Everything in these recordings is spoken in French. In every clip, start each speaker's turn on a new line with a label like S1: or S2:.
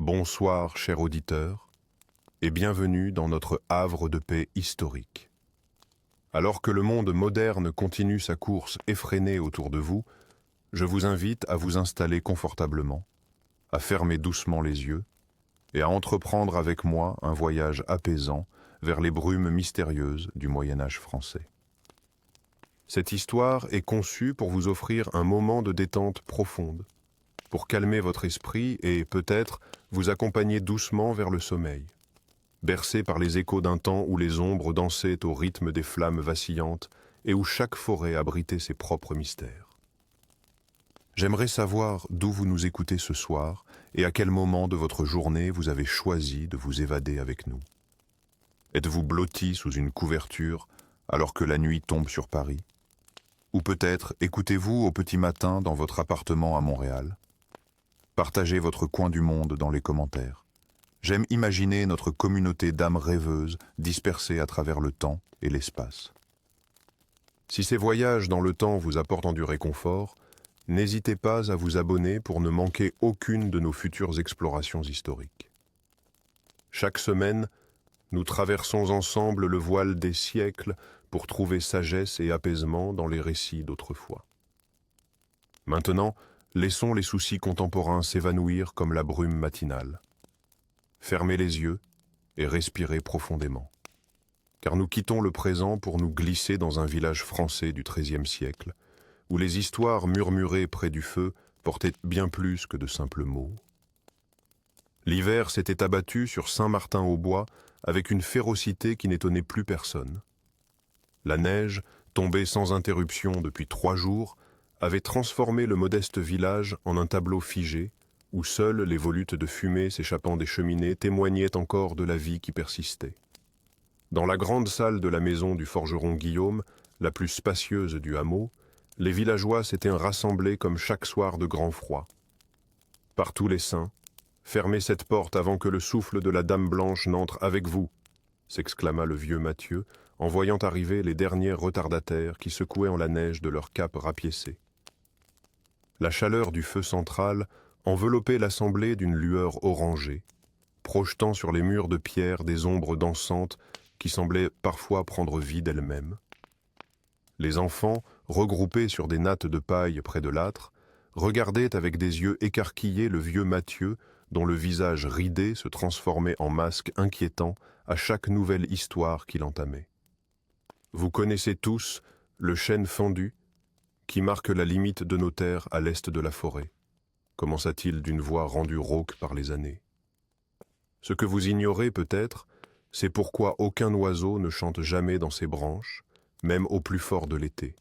S1: Bonsoir, cher auditeur, et bienvenue dans notre havre de paix historique. Alors que le monde moderne continue sa course effrénée autour de vous, je vous invite à vous installer confortablement, à fermer doucement les yeux et à entreprendre avec moi un voyage apaisant vers les brumes mystérieuses du Moyen-Âge français. Cette histoire est conçue pour vous offrir un moment de détente profonde, pour calmer votre esprit et peut-être vous accompagner doucement vers le sommeil, bercé par les échos d'un temps où les ombres dansaient au rythme des flammes vacillantes et où chaque forêt abritait ses propres mystères. J'aimerais savoir d'où vous nous écoutez ce soir et à quel moment de votre journée vous avez choisi de vous évader avec nous. Êtes-vous blotti sous une couverture alors que la nuit tombe sur Paris? Ou peut-être écoutez-vous au petit matin dans votre appartement à Montréal? Partagez votre coin du monde dans les commentaires. J'aime imaginer notre communauté d'âmes rêveuses dispersées à travers le temps et l'espace. Si ces voyages dans le temps vous apportent du réconfort, n'hésitez pas à vous abonner pour ne manquer aucune de nos futures explorations historiques. Chaque semaine, nous traversons ensemble le voile des siècles pour trouver sagesse et apaisement dans les récits d'autrefois. Maintenant, laissons les soucis contemporains s'évanouir comme la brume matinale. Fermez les yeux et respirez profondément. Car nous quittons le présent pour nous glisser dans un village français du XIIIe siècle, où les histoires murmurées près du feu portaient bien plus que de simples mots. L'hiver s'était abattu sur Saint-Martin-au-Bois avec une férocité qui n'étonnait plus personne. La neige, tombée sans interruption depuis 3 jours, avait transformé le modeste village en un tableau figé, où seules les volutes de fumée s'échappant des cheminées témoignaient encore de la vie qui persistait. Dans la grande salle de la maison du forgeron Guillaume, la plus spacieuse du hameau, les villageois s'étaient rassemblés comme chaque soir de grand froid. Par tous les saints, fermez cette porte avant que le souffle de la Dame Blanche n'entre avec vous, s'exclama le vieux Mathieu, en voyant arriver les derniers retardataires qui secouaient en la neige de leurs capes rapiécées. La chaleur du feu central enveloppait l'assemblée d'une lueur orangée, projetant sur les murs de pierre des ombres dansantes qui semblaient parfois prendre vie d'elles-mêmes. Les enfants, regroupés sur des nattes de paille près de l'âtre, regardaient avec des yeux écarquillés le vieux Mathieu, dont le visage ridé se transformait en masque inquiétant à chaque nouvelle histoire qu'il entamait. Vous connaissez tous le chêne fendu qui marque la limite de nos terres à l'est de la forêt, commença-t-il d'une voix rendue rauque par les années. Ce que vous ignorez peut-être, c'est pourquoi aucun oiseau ne chante jamais dans ses branches, même au plus fort de l'été.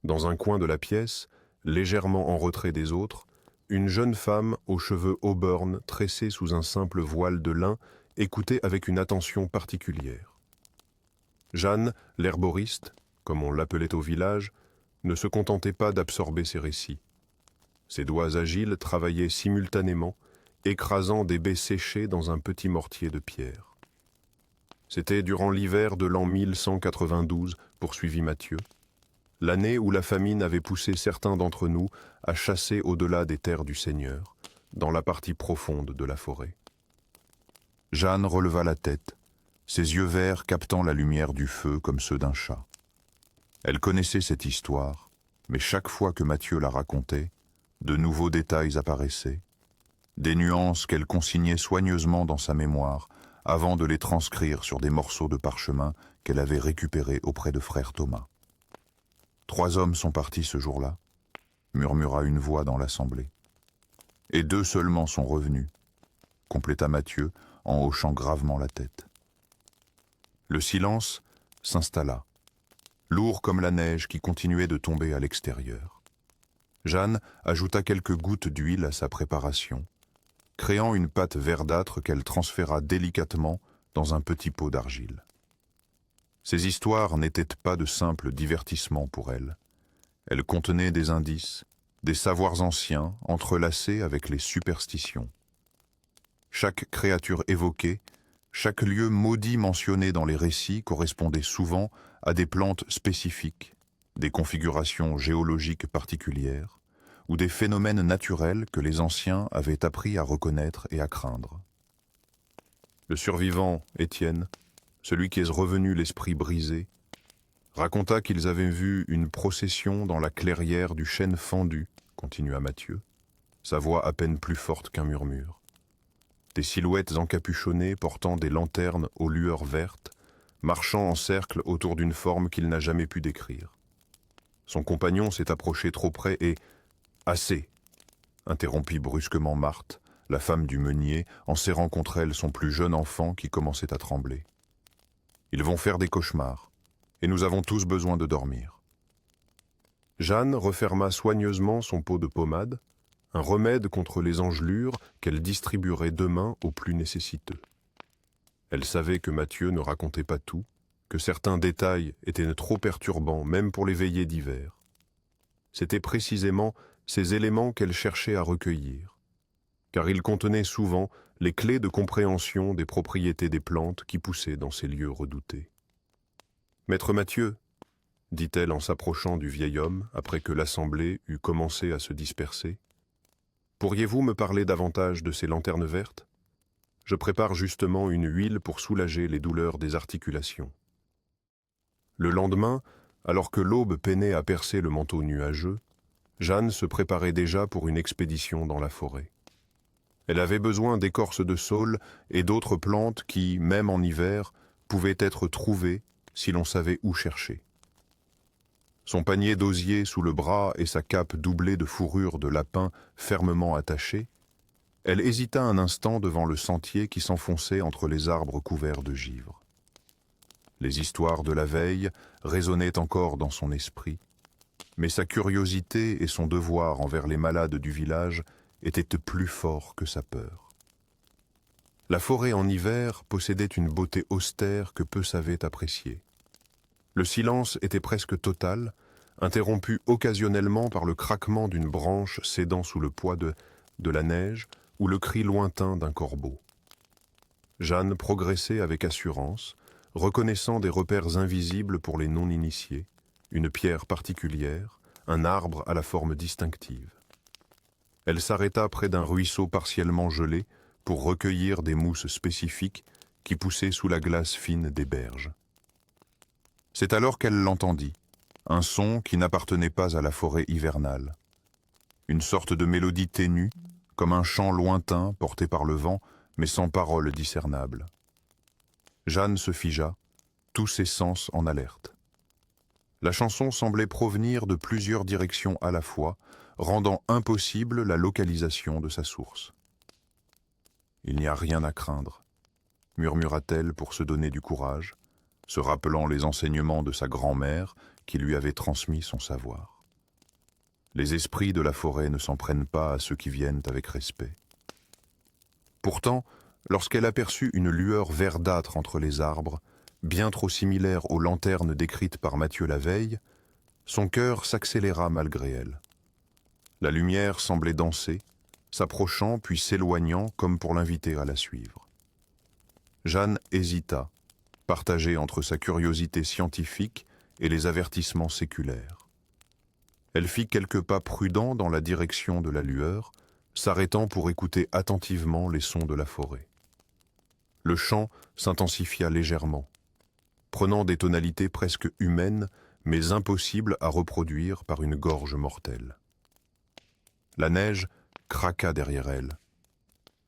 S1: Dans un coin de la pièce, légèrement en retrait des autres, une jeune femme aux cheveux auburn tressés sous un simple voile de lin écoutait avec une attention particulière. Jeanne, l'herboriste, comme on l'appelait au village, ne se contentait pas d'absorber ses récits. Ses doigts agiles travaillaient simultanément, écrasant des baies séchées dans un petit mortier de pierre. C'était durant l'hiver de l'an 1192, poursuivit Mathieu, l'année où la famine avait poussé certains d'entre nous à chasser au-delà des terres du Seigneur, dans la partie profonde de la forêt. Jeanne releva la tête, ses yeux verts captant la lumière du feu comme ceux d'un chat. Elle connaissait cette histoire, mais chaque fois que Mathieu la racontait, de nouveaux détails apparaissaient, des nuances qu'elle consignait soigneusement dans sa mémoire avant de les transcrire sur des morceaux de parchemin qu'elle avait récupérés auprès de frère Thomas. 3 hommes sont partis ce jour-là, murmura une voix dans l'assemblée. Et 2 seulement sont revenus, compléta Mathieu en hochant gravement la tête. Le silence s'installa, lourd comme la neige qui continuait de tomber à l'extérieur. Jeanne ajouta quelques gouttes d'huile à sa préparation, créant une pâte verdâtre qu'elle transféra délicatement dans un petit pot d'argile. Ces histoires n'étaient pas de simples divertissements pour elle. Elles contenaient des indices, des savoirs anciens entrelacés avec les superstitions. Chaque créature évoquée, chaque lieu maudit mentionné dans les récits correspondait souvent à des plantes spécifiques, des configurations géologiques particulières,
S2: ou des phénomènes naturels que les anciens avaient appris à reconnaître et à craindre.
S1: Le survivant, Étienne, celui qui est revenu l'esprit brisé, raconta qu'ils avaient vu une procession dans la clairière du chêne fendu, continua Mathieu, sa voix à peine plus forte qu'un murmure. Des silhouettes encapuchonnées portant des lanternes aux lueurs vertes, marchant en cercle autour d'une forme qu'il n'a jamais pu décrire. Son compagnon s'est approché trop près et « Assez !» interrompit brusquement Marthe, la femme du meunier, en serrant contre elle son plus jeune enfant qui commençait à trembler. Ils vont faire des cauchemars, et nous avons tous besoin de dormir. Jeanne referma soigneusement son pot de pommade, un remède contre les engelures qu'elle distribuerait demain aux plus nécessiteux. Elle savait que Mathieu ne racontait pas tout, que certains détails étaient trop perturbants, même pour les veillées d'hiver. C'étaient précisément ces éléments qu'elle cherchait à recueillir, car ils contenaient souvent les clés de compréhension des propriétés des plantes qui poussaient dans ces lieux redoutés. « Maître Mathieu, » dit-elle en s'approchant du vieil homme après que l'assemblée eut commencé à se disperser, « pourriez-vous me parler davantage de ces lanternes vertes ? Je prépare justement une huile pour soulager les douleurs des articulations. » Le lendemain, alors que l'aube peinait à percer le manteau nuageux, Jeanne se préparait déjà pour une expédition dans la forêt. Elle avait besoin d'écorces de saule et d'autres plantes qui, même en hiver, pouvaient être trouvées si l'on savait où chercher. Son panier d'osier sous le bras et sa cape doublée de fourrure de lapin fermement attachée, elle hésita un instant devant le sentier qui s'enfonçait entre les arbres couverts de givre. Les histoires de la veille résonnaient encore dans son esprit, mais sa curiosité et son devoir envers les malades du village étaient plus forts que sa peur. La forêt en hiver possédait une beauté austère que peu savaient apprécier. Le silence était presque total, interrompu occasionnellement par le craquement d'une branche cédant sous le poids de la neige ou le cri lointain d'un corbeau. Jeanne progressait avec assurance, reconnaissant des repères invisibles pour les non-initiés, une pierre particulière, un arbre à la forme distinctive. Elle s'arrêta près d'un ruisseau partiellement gelé pour recueillir des mousses spécifiques qui poussaient sous la glace fine des berges. C'est alors qu'elle l'entendit, un son qui n'appartenait pas à la forêt hivernale. Une sorte de mélodie ténue, comme un chant lointain porté par le vent, mais sans paroles discernables. Jeanne se figea, tous ses sens en alerte. La chanson semblait provenir de plusieurs directions à la fois, rendant impossible la localisation de sa source. « Il n'y a rien à craindre », murmura-t-elle pour se donner du courage, se rappelant les enseignements de sa grand-mère qui lui avait transmis son savoir. Les esprits de la forêt ne s'en prennent pas à ceux qui viennent avec respect. Pourtant, lorsqu'elle aperçut une lueur verdâtre entre les arbres, bien trop similaire aux lanternes décrites par Mathieu la veille, son cœur s'accéléra malgré elle. La lumière semblait danser, s'approchant puis s'éloignant comme pour l'inviter à la suivre. Jeanne hésita, partagée entre sa curiosité scientifique et les avertissements séculaires. Elle fit quelques pas prudents dans la direction de la lueur, s'arrêtant pour écouter attentivement les sons de la forêt. Le chant s'intensifia légèrement, prenant des tonalités presque humaines, mais impossibles à reproduire par une gorge mortelle. La neige craqua derrière elle.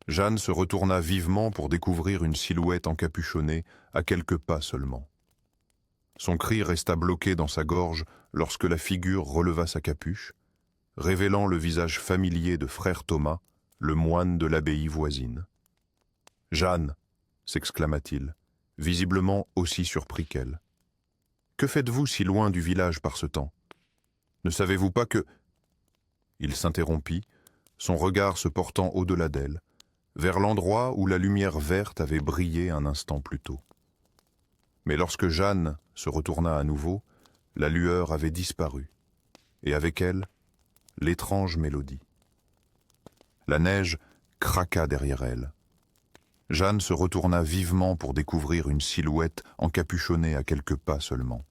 S1: Jeanne se retourna vivement pour découvrir une silhouette encapuchonnée à quelques pas seulement. Son cri resta bloqué dans sa gorge lorsque la figure releva sa capuche, révélant le visage familier de frère Thomas, le moine de l'abbaye voisine. « Jeanne !» s'exclama-t-il, visiblement aussi surpris qu'elle. « Que faites-vous si loin du village par ce temps? Ne savez-vous pas que... » Il s'interrompit, son regard se portant au-delà d'elle, vers l'endroit où la lumière verte avait brillé un instant plus tôt. Mais lorsque Jeanne se retourna à nouveau, la lueur avait disparu, et avec elle, l'étrange mélodie. La neige craqua derrière elle. Jeanne se retourna vivement pour découvrir une silhouette encapuchonnée à quelques pas seulement.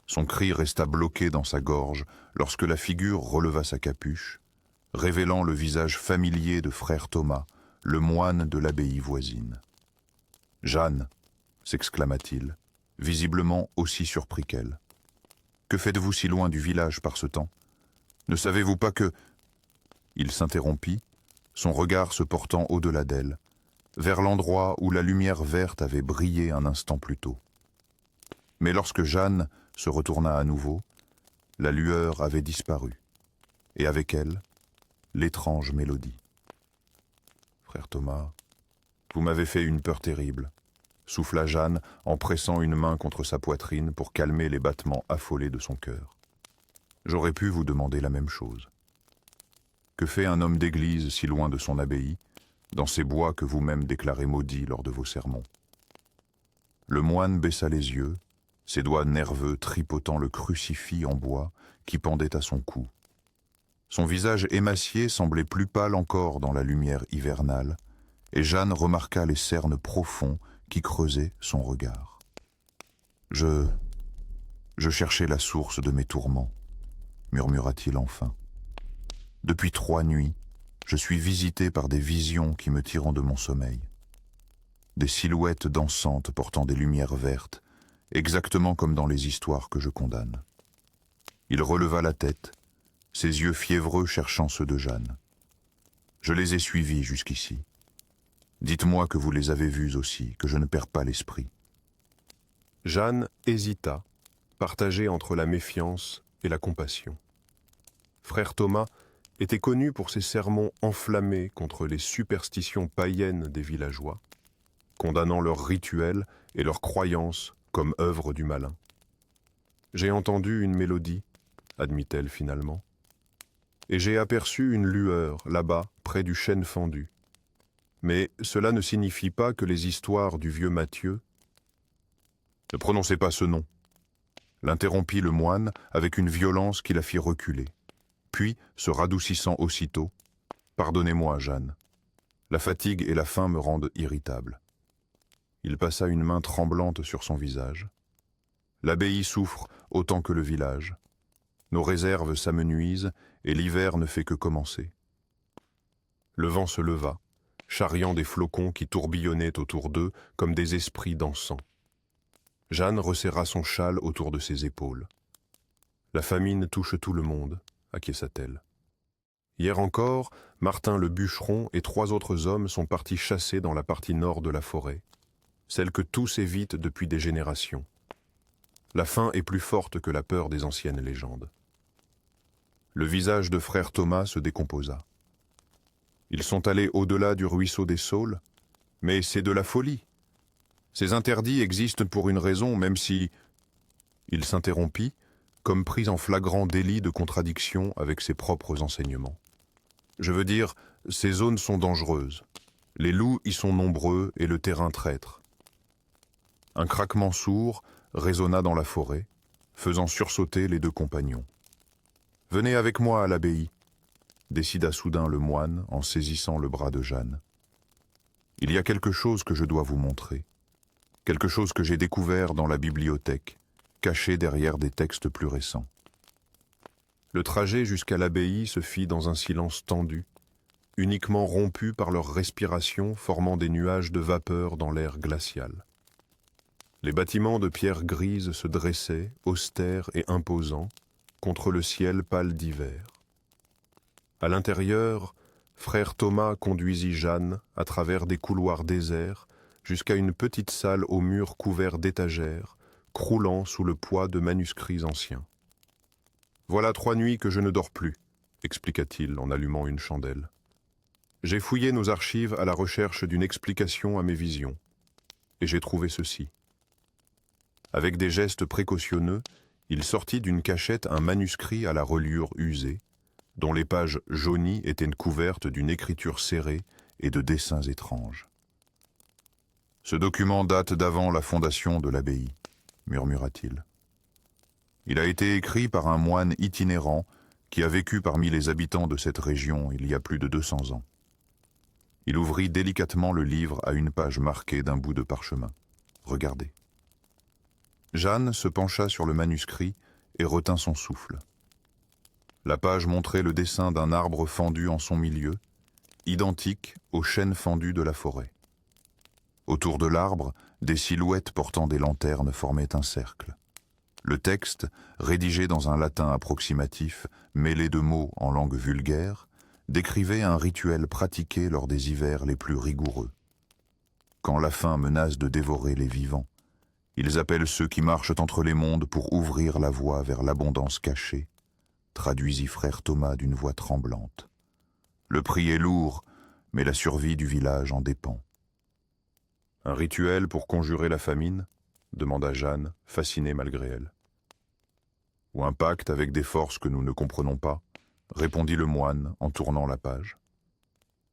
S2: Son cri resta bloqué dans sa gorge lorsque la figure releva sa capuche, révélant le visage familier de frère Thomas, le moine de l'abbaye voisine. « Jeanne !» s'exclama-t-il, visiblement aussi surpris qu'elle. « Que faites-vous si loin du village par ce temps? Ne savez-vous pas que... » Il s'interrompit, son regard se portant au-delà d'elle, vers l'endroit où la lumière verte avait brillé un instant plus tôt. Mais lorsque Jeanne se retourna à nouveau, la lueur avait disparu, et avec elle, l'étrange mélodie. « Frère Thomas, vous m'avez fait une peur terrible, » souffla Jeanne en pressant une main contre sa poitrine pour calmer les battements affolés de son cœur. « J'aurais pu vous demander la même chose. Que fait un homme d'église si loin de son abbaye, dans ces bois que vous-même déclarez maudits lors de vos sermons ?» Le moine baissa les yeux, ses doigts nerveux tripotant le crucifix en bois qui pendait à son cou. Son visage émacié semblait plus pâle encore dans la lumière hivernale, et Jeanne remarqua les cernes profonds qui creusaient son regard. « Je cherchais la source de mes tourments, » murmura-t-il enfin. « Depuis 3 nuits, je suis visité par des visions qui me tirent de mon sommeil. Des silhouettes dansantes portant des lumières vertes, exactement comme dans les histoires que je condamne. » Il releva la tête, ses yeux fiévreux cherchant ceux de Jeanne. « Je les ai suivis jusqu'ici. Dites-moi que vous les avez vus aussi, que je ne perds pas l'esprit. »
S1: Jeanne hésita, partagée entre la méfiance et la compassion. Frère Thomas était connu pour ses sermons enflammés contre les superstitions païennes des villageois, condamnant leurs rituels et leurs croyances comme œuvre du malin. « J'ai entendu une mélodie, » admit-elle finalement, « et j'ai aperçu une lueur là-bas, près du chêne fendu. Mais cela ne signifie pas que les histoires du vieux Matthieu... » « Ne prononcez pas ce nom, » l'interrompit le moine avec une violence qui la fit reculer. Puis, se radoucissant aussitôt, « Pardonnez-moi, Jeanne. La fatigue et la faim me rendent irritable. » Il passa une main tremblante sur son visage. « L'abbaye souffre autant que le village. Nos réserves s'amenuisent et l'hiver ne fait que commencer. » Le vent se leva, charriant des flocons qui tourbillonnaient autour d'eux comme des esprits dansants. Jeanne resserra son châle autour de ses épaules. « La famine touche tout le monde, » acquiesça-t-elle. Hier encore, Martin le bûcheron et 3 autres hommes sont partis chasser dans la partie nord de la forêt, celle que tous évitent depuis des générations. La faim est plus forte que la peur des anciennes légendes. Le visage de frère Thomas se décomposa. Ils sont allés au-delà du ruisseau des Saules, mais c'est de la folie. Ces interdits existent pour une raison, même si... Il s'interrompit, comme pris en flagrant délit de contradiction avec ses propres enseignements. Je veux dire, ces zones sont dangereuses. Les loups y sont nombreux et le terrain traître. Un craquement sourd résonna dans la forêt, faisant sursauter les 2 compagnons. « Venez avec moi à l'abbaye », décida soudain le moine en saisissant le bras de Jeanne. « Il y a quelque chose que je dois vous montrer, quelque chose que j'ai découvert dans la bibliothèque, caché derrière des textes plus récents. » Le trajet jusqu'à l'abbaye se fit dans un silence tendu, uniquement rompu par leur respiration formant des nuages de vapeur dans l'air glacial. Les bâtiments de pierre grise se dressaient, austères et imposants, contre le ciel pâle d'hiver. À l'intérieur, frère Thomas conduisit Jeanne à travers des couloirs déserts jusqu'à une petite salle aux murs couverts d'étagères, croulant sous le poids de manuscrits anciens. « Voilà 3 nuits que je ne dors plus, » expliqua-t-il en allumant une chandelle. « J'ai fouillé nos archives à la recherche d'une explication à mes visions, et j'ai trouvé ceci. » Avec des gestes précautionneux, il sortit d'une cachette un manuscrit à la reliure usée, dont les pages jaunies étaient couvertes d'une écriture serrée et de dessins étranges. « Ce document date d'avant la fondation de l'abbaye, » murmura-t-il. « Il a été écrit par un moine itinérant qui a vécu parmi les habitants de cette région il y a plus de 200 ans. » Il ouvrit délicatement le livre à une page marquée d'un bout de parchemin. « Regardez. »
S2: Jeanne se pencha sur le manuscrit et retint son souffle. La page montrait le dessin d'un arbre fendu en son milieu, identique aux chênes fendus de la forêt. Autour de l'arbre, des silhouettes portant des lanternes formaient un cercle. Le texte, rédigé dans un latin approximatif, mêlé de mots en langue vulgaire, décrivait un rituel pratiqué lors des hivers les plus rigoureux. Quand la faim menace de dévorer les vivants, ils appellent ceux qui marchent entre les mondes pour ouvrir la voie vers l'abondance cachée, traduisit frère Thomas d'une voix tremblante. Le prix est lourd, mais la survie du village en dépend.
S1: Un rituel pour conjurer la famine ? Demanda Jeanne, fascinée malgré elle. Ou un pacte avec des forces que nous ne comprenons pas ? Répondit le moine en tournant la page.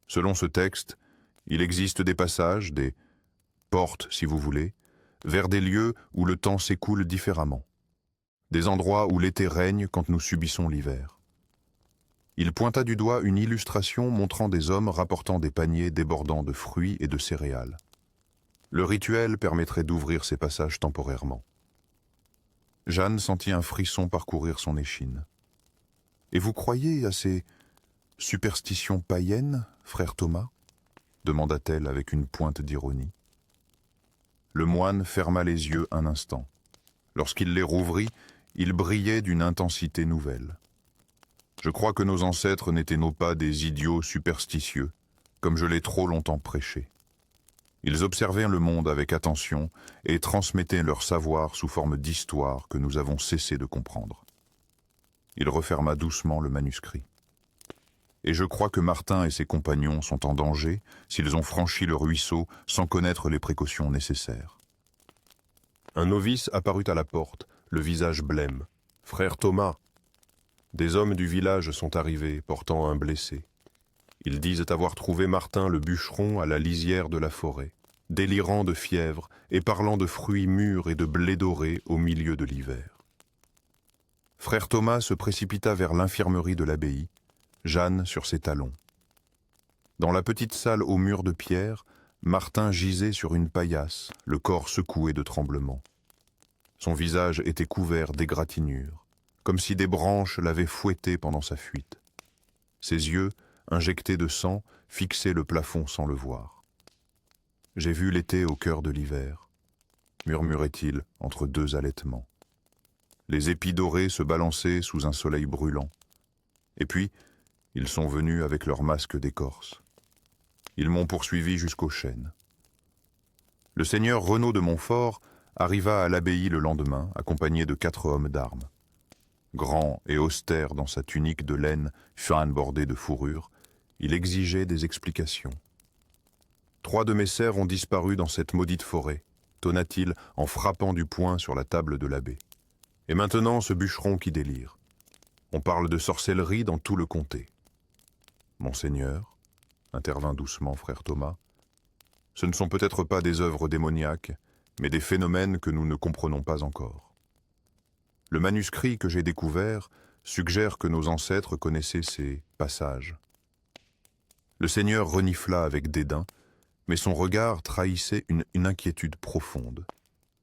S1: Selon ce texte, il existe des passages, des portes si vous voulez, vers des lieux où le temps s'écoule différemment. Des endroits où l'été règne quand nous subissons l'hiver. Il pointa du doigt une illustration montrant des hommes rapportant des paniers débordant de fruits et de céréales. Le rituel permettrait d'ouvrir ces passages temporairement. Jeanne sentit un frisson parcourir son échine. « Et vous croyez à ces superstitions païennes, frère Thomas ?» demanda-t-elle avec une pointe d'ironie. Le moine ferma les yeux un instant. Lorsqu'il les rouvrit, ils brillaient d'une intensité nouvelle. « Je crois que nos ancêtres n'étaient pas des idiots superstitieux, comme je l'ai trop longtemps prêché. Ils observaient le monde avec attention et transmettaient leur savoir sous forme d'histoire que nous avons cessé de comprendre. » Il referma doucement le manuscrit. « Et je crois que Martin et ses compagnons sont en danger s'ils ont franchi le ruisseau sans connaître les précautions nécessaires. » Un novice apparut à la porte, le visage blême. « Frère Thomas !» Des hommes du village sont arrivés, portant un blessé. Ils disent avoir trouvé Martin le bûcheron à la lisière de la forêt, délirant de fièvre et parlant de fruits mûrs et de blé doré au milieu de l'hiver. Frère Thomas se précipita vers l'infirmerie de l'abbaye, Jeanne sur ses talons. Dans la petite salle aux murs de pierre, Martin gisait sur une paillasse, le corps secoué de tremblements. Son visage était couvert d'égratignures, comme si des branches l'avaient fouetté pendant sa fuite. Ses yeux, injectés de sang, fixaient le plafond sans le voir. « J'ai vu l'été au cœur de l'hiver », murmurait-il entre deux halètements. Les épis dorés se balançaient sous un soleil brûlant. Et puis, ils sont venus avec leurs masques d'écorce. Ils m'ont poursuivi jusqu'au chêne. Le seigneur Renaud de Montfort arriva à l'abbaye le lendemain, accompagné de 4 hommes d'armes. Grand et austère dans sa tunique de laine fine bordée de fourrure, il exigeait des explications. « 3 de mes serfs ont disparu dans cette maudite forêt, tonna-t-il en frappant du poing sur la table de l'abbé. Et maintenant ce bûcheron qui délire. On parle de sorcellerie dans tout le comté. » « Monseigneur, intervint doucement frère Thomas, ce ne sont peut-être pas des œuvres démoniaques, mais des phénomènes que nous ne comprenons pas encore. Le manuscrit que j'ai découvert suggère que nos ancêtres connaissaient ces passages. » Le seigneur renifla avec dédain, mais son regard trahissait une inquiétude profonde.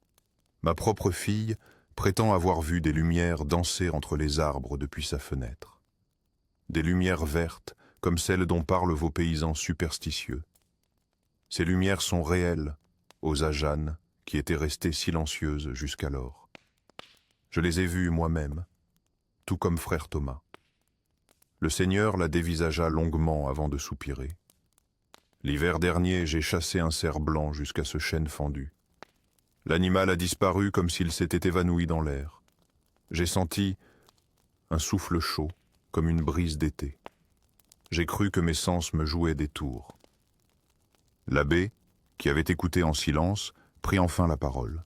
S1: « Ma propre fille prétend avoir vu des lumières danser entre les arbres depuis sa fenêtre. Des lumières vertes, comme celles dont parlent vos paysans superstitieux. Ces lumières sont réelles, osa Jeanne, qui était restée silencieuse jusqu'alors. Je les ai vues moi-même, tout comme frère Thomas. Le seigneur la dévisagea longuement avant de soupirer. L'hiver dernier, j'ai chassé un cerf blanc jusqu'à ce chêne fendu. L'animal a disparu comme s'il s'était évanoui dans l'air. J'ai senti un souffle chaud, comme une brise d'été. J'ai cru que mes sens me jouaient des tours. L'abbé, qui avait écouté en silence, prit enfin la parole.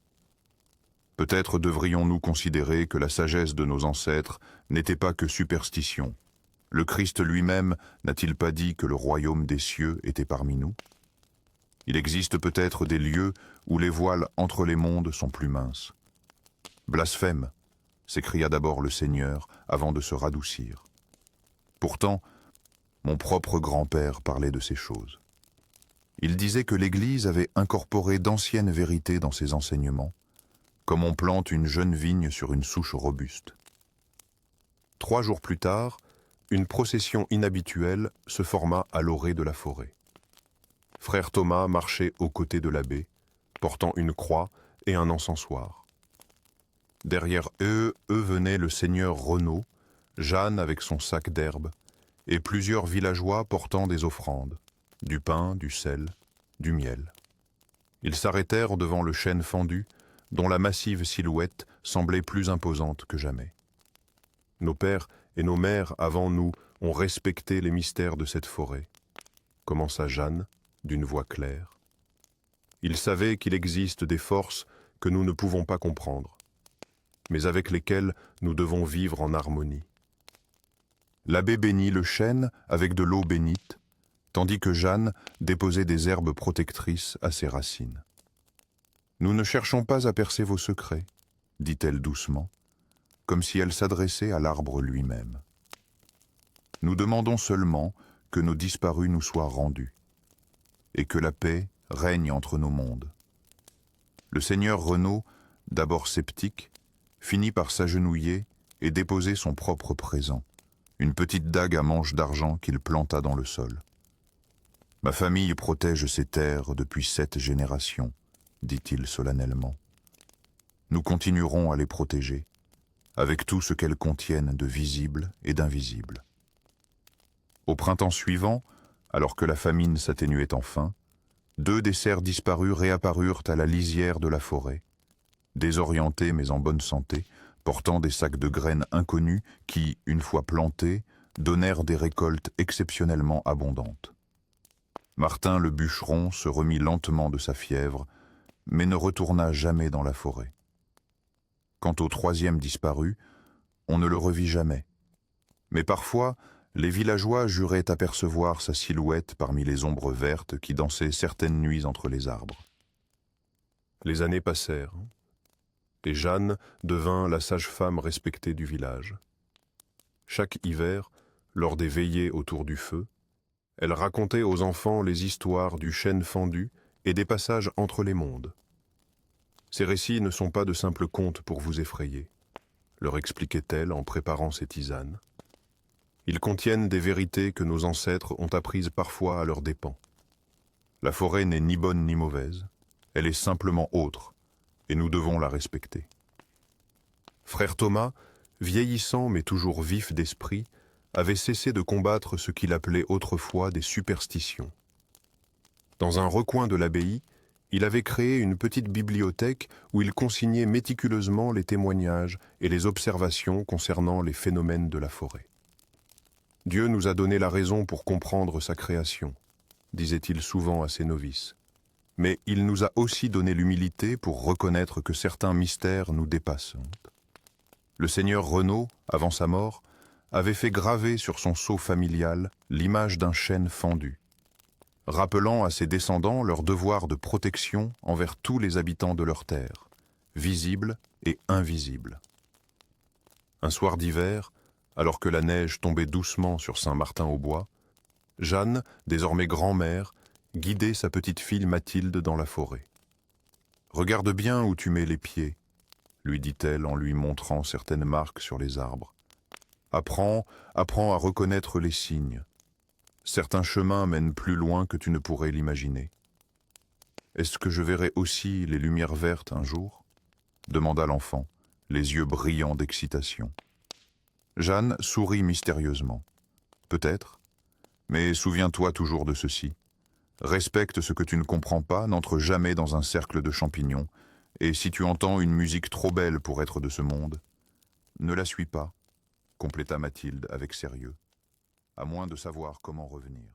S1: Peut-être devrions-nous considérer que la sagesse de nos ancêtres n'était pas que superstition. Le Christ lui-même n'a-t-il pas dit que le royaume des cieux était parmi nous? Il existe peut-être des lieux où les voiles entre les mondes sont plus minces. Blasphème, s'écria d'abord le Seigneur avant de se radoucir. Pourtant, mon propre grand-père parlait de ces choses. Il disait que l'Église avait incorporé d'anciennes vérités dans ses enseignements,
S2: comme on plante une jeune vigne sur une souche robuste.
S1: 3 jours plus tard, une procession inhabituelle se forma à l'orée de la forêt. Frère Thomas marchait aux côtés de l'abbé, portant une croix et un encensoir. Derrière eux venait le seigneur Renaud, Jeanne avec son sac d'herbe, et plusieurs villageois portant des offrandes, du pain, du sel, du miel. Ils s'arrêtèrent devant le chêne fendu, dont la massive silhouette semblait plus imposante que jamais. Nos pères et nos mères avant nous ont respecté les mystères de cette forêt, commença Jeanne d'une voix claire. Ils savaient qu'il existe des forces que nous ne pouvons pas comprendre, mais avec lesquelles nous devons vivre en harmonie.
S2: L'abbé bénit le chêne avec de l'eau bénite, tandis que Jeanne déposait des herbes protectrices à ses racines. « Nous ne cherchons pas à percer vos secrets, dit-elle doucement, comme si elle s'adressait à l'arbre lui-même. Nous demandons seulement que nos disparus nous soient rendus, et que la paix règne entre nos mondes. » Le seigneur Renaud, d'abord sceptique, finit par s'agenouiller et déposer son propre présent, une petite dague à manche d'argent qu'il planta dans le sol. « Ma famille protège ces terres depuis 7 générations, dit-il solennellement. Nous continuerons à les protéger, avec tout ce qu'elles contiennent de visible et d'invisible. » Au printemps suivant, alors que la famine s'atténuait enfin, 2 des cerfs disparus réapparurent à la lisière de la forêt, désorientés mais en bonne santé, portant des sacs de graines inconnues qui, une fois plantés, donnèrent des récoltes exceptionnellement abondantes. Martin le bûcheron se remit lentement de sa fièvre, mais ne retourna jamais dans la forêt. Quant au 3e disparu, on ne le revit jamais. Mais parfois, les villageois juraient apercevoir sa silhouette parmi les ombres vertes qui dansaient certaines nuits entre les arbres.
S1: Les années passèrent, et Jeanne devint la sage-femme respectée du village. Chaque hiver, lors des veillées autour du feu, elle racontait aux enfants les histoires du chêne fendu et des passages entre les mondes. Ces récits ne sont pas de simples contes pour vous effrayer, leur expliquait-elle en préparant ses tisanes. Ils contiennent des vérités que nos ancêtres ont apprises parfois à leurs dépens. La forêt n'est ni bonne ni mauvaise, elle est simplement autre, et nous devons la respecter. Frère Thomas, vieillissant mais toujours vif d'esprit, avait cessé de combattre ce qu'il appelait autrefois des superstitions. Dans un recoin de l'abbaye, il avait créé une petite bibliothèque où il consignait méticuleusement les témoignages et les observations concernant les phénomènes de la forêt. « Dieu nous a donné la raison pour comprendre sa création », disait-il souvent à ses novices. Mais il nous a aussi donné l'humilité pour reconnaître que certains mystères nous dépassent. Le seigneur Renaud, avant sa mort, avait fait graver sur son sceau familial l'image d'un chêne fendu, rappelant à ses descendants leur devoir de protection envers tous les habitants de leur terre, visibles et invisibles. Un soir d'hiver, alors que la neige tombait doucement sur Saint-Martin-au-Bois, Jeanne, désormais grand-mère, guidait sa petite fille Mathilde dans la forêt. « Regarde bien où tu mets les pieds, » lui dit-elle en lui montrant certaines marques sur les arbres. « Apprends à reconnaître les signes. Certains chemins mènent plus loin que tu ne pourrais l'imaginer. »« Est-ce que je verrai aussi les lumières vertes un jour ?» demanda l'enfant, les yeux brillants d'excitation. Jeanne sourit mystérieusement. « Peut-être, mais souviens-toi toujours de ceci. Respecte ce que tu ne comprends pas, n'entre jamais dans un cercle de champignons, et si tu entends une musique trop belle pour être de ce monde, ne la suis pas, compléta Mathilde avec sérieux, à moins de savoir comment revenir.